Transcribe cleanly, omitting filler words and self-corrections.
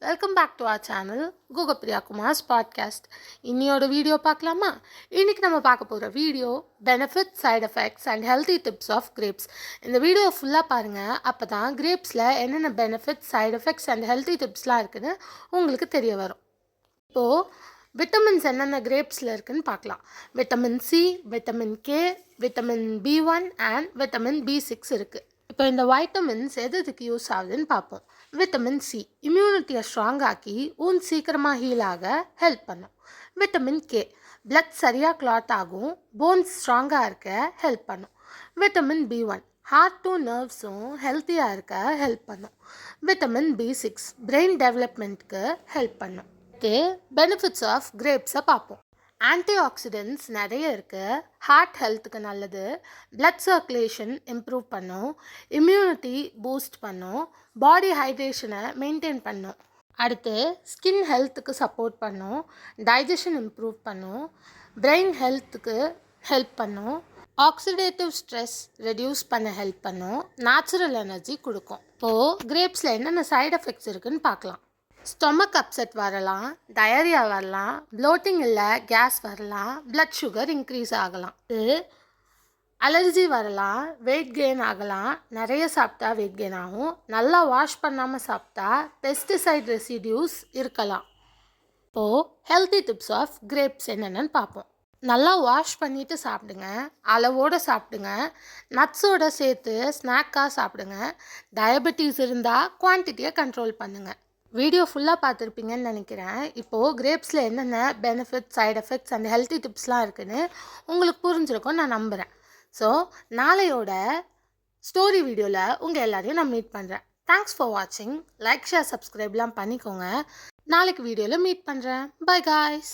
Welcome back to our channel Guhapriya Kumar's podcast. இன்னையோட video பார்க்கலாமா? இன்றைக்கி நம்ம பார்க்க போகிற video benefit, side effects and healthy tips of grapes. இந்த வீடியோ ஃபுல்லாக பாருங்கள். அப்போ தான் கிரேப்ஸில் என்னென்ன benefits, side effects and healthy டிப்ஸ்லாம் இருக்குதுன்னு உங்களுக்கு தெரிய வரும். இப்போது விட்டமின்ஸ் என்னென்ன கிரேப்ஸில் இருக்குதுன்னு பார்க்கலாம். Vitamin C, vitamin K, vitamin B1 and vitamin B6 இருக்குது. இப்போ இந்த வைட்டமின்ஸ் எதுக்கு யூஸ் ஆகுதுன்னு பார்ப்போம். விட்டமின் சி இம்யூனிட்டியை ஸ்ட்ராங் ஆக்கி ஊன் சீக்கிரமாக ஹீல் ஆக ஹெல்ப் பண்ணும். விட்டமின் கே பிளட் சரியாக கிளாட் ஆகும், போன்ஸ் ஸ்ட்ராங்காக இருக்க ஹெல்ப் பண்ணும். விட்டமின் B1 ஹார்ட் டு நர்வ்ஸும் ஹெல்த்தியாக இருக்க ஹெல்ப் பண்ணும். விட்டமின் B6 பிரெயின் டெவலப்மெண்ட்க்கு ஹெல்ப் பண்ணும். இது பெனிஃபிட்ஸ் ஆஃப் கிரேப்ஸை பார்ப்போம். ஆன்டி ஆக்சிடென்ட்ஸ் நிறைய இருக்குது, ஹார்ட் ஹெல்த்துக்கு நல்லது, பிளட் சர்க்குலேஷன் இம்ப்ரூவ் பண்ணும், இம்யூனிட்டி பூஸ்ட் பண்ணும், பாடி ஹைட்ரேஷனை மெயின்டைன் பண்ணும். அடுத்து ஸ்கின் ஹெல்த்துக்கு சப்போர்ட் பண்ணும், டைஜஷன் இம்ப்ரூவ் பண்ணும், பிரெயின் ஹெல்த்துக்கு ஹெல்ப் பண்ணும், ஆக்சிடேட்டிவ் ஸ்ட்ரெஸ் ரெடியூஸ் பண்ண ஹெல்ப் பண்ணும், நேச்சுரல் எனர்ஜி கொடுக்கும். இப்போது கிரேப்ஸில் என்னென்ன சைட் எஃபெக்ட்ஸ் இருக்குதுன்னு பார்க்கலாம். ஸ்டொமக் அப்செட் வரலாம், டயரியா வரலாம், ப்ளோட்டிங் இல்லை கேஸ் வரலாம், பிளட் சுகர் இன்க்ரீஸ் ஆகலாம், அலர்ஜி வரலாம், வெயிட் கெயின் ஆகலாம். நிறைய சாப்பிட்டா வெயிட் கெயின் ஆகும். நல்லா வாஷ் பண்ணாமல் சாப்பிட்டா பெஸ்டிசைட் ரெசிடியூஸ் இருக்கலாம். இப்போது ஹெல்த்தி டிப்ஸ் ஆஃப் கிரேப்ஸ் என்னென்னு பார்ப்போம். நல்லா வாஷ் பண்ணிவிட்டு சாப்பிடுங்க, அளவோடு சாப்பிடுங்க, நட்ஸோடு சேர்த்து ஸ்நாக்காக சாப்பிடுங்க. டயபெட்டிஸ் இருந்தால் குவான்டிட்டியை கண்ட்ரோல் பண்ணுங்கள். வீடியோ ஃபுல்லாக பார்த்துருப்பீங்கன்னு நினைக்கிறேன். இப்போது கிரேப்ஸில் என்னென்ன benefits, side effects and healthy டிப்ஸ்லாம் இருக்குதுன்னு உங்களுக்கு புரிஞ்சிருக்கும் நான் நம்புகிறேன். ஸோ நாளையோட ஸ்டோரி வீடியோவில் உங்கள் எல்லாரையும் நான் மீட் பண்ணுறேன். தேங்க்ஸ் ஃபார் வாட்சிங். லைக், ஷேர், சப்ஸ்கிரைப்லாம் பண்ணிக்கோங்க. நாளைக்கு வீடியோவில் மீட் பண்ணுறேன். By guys.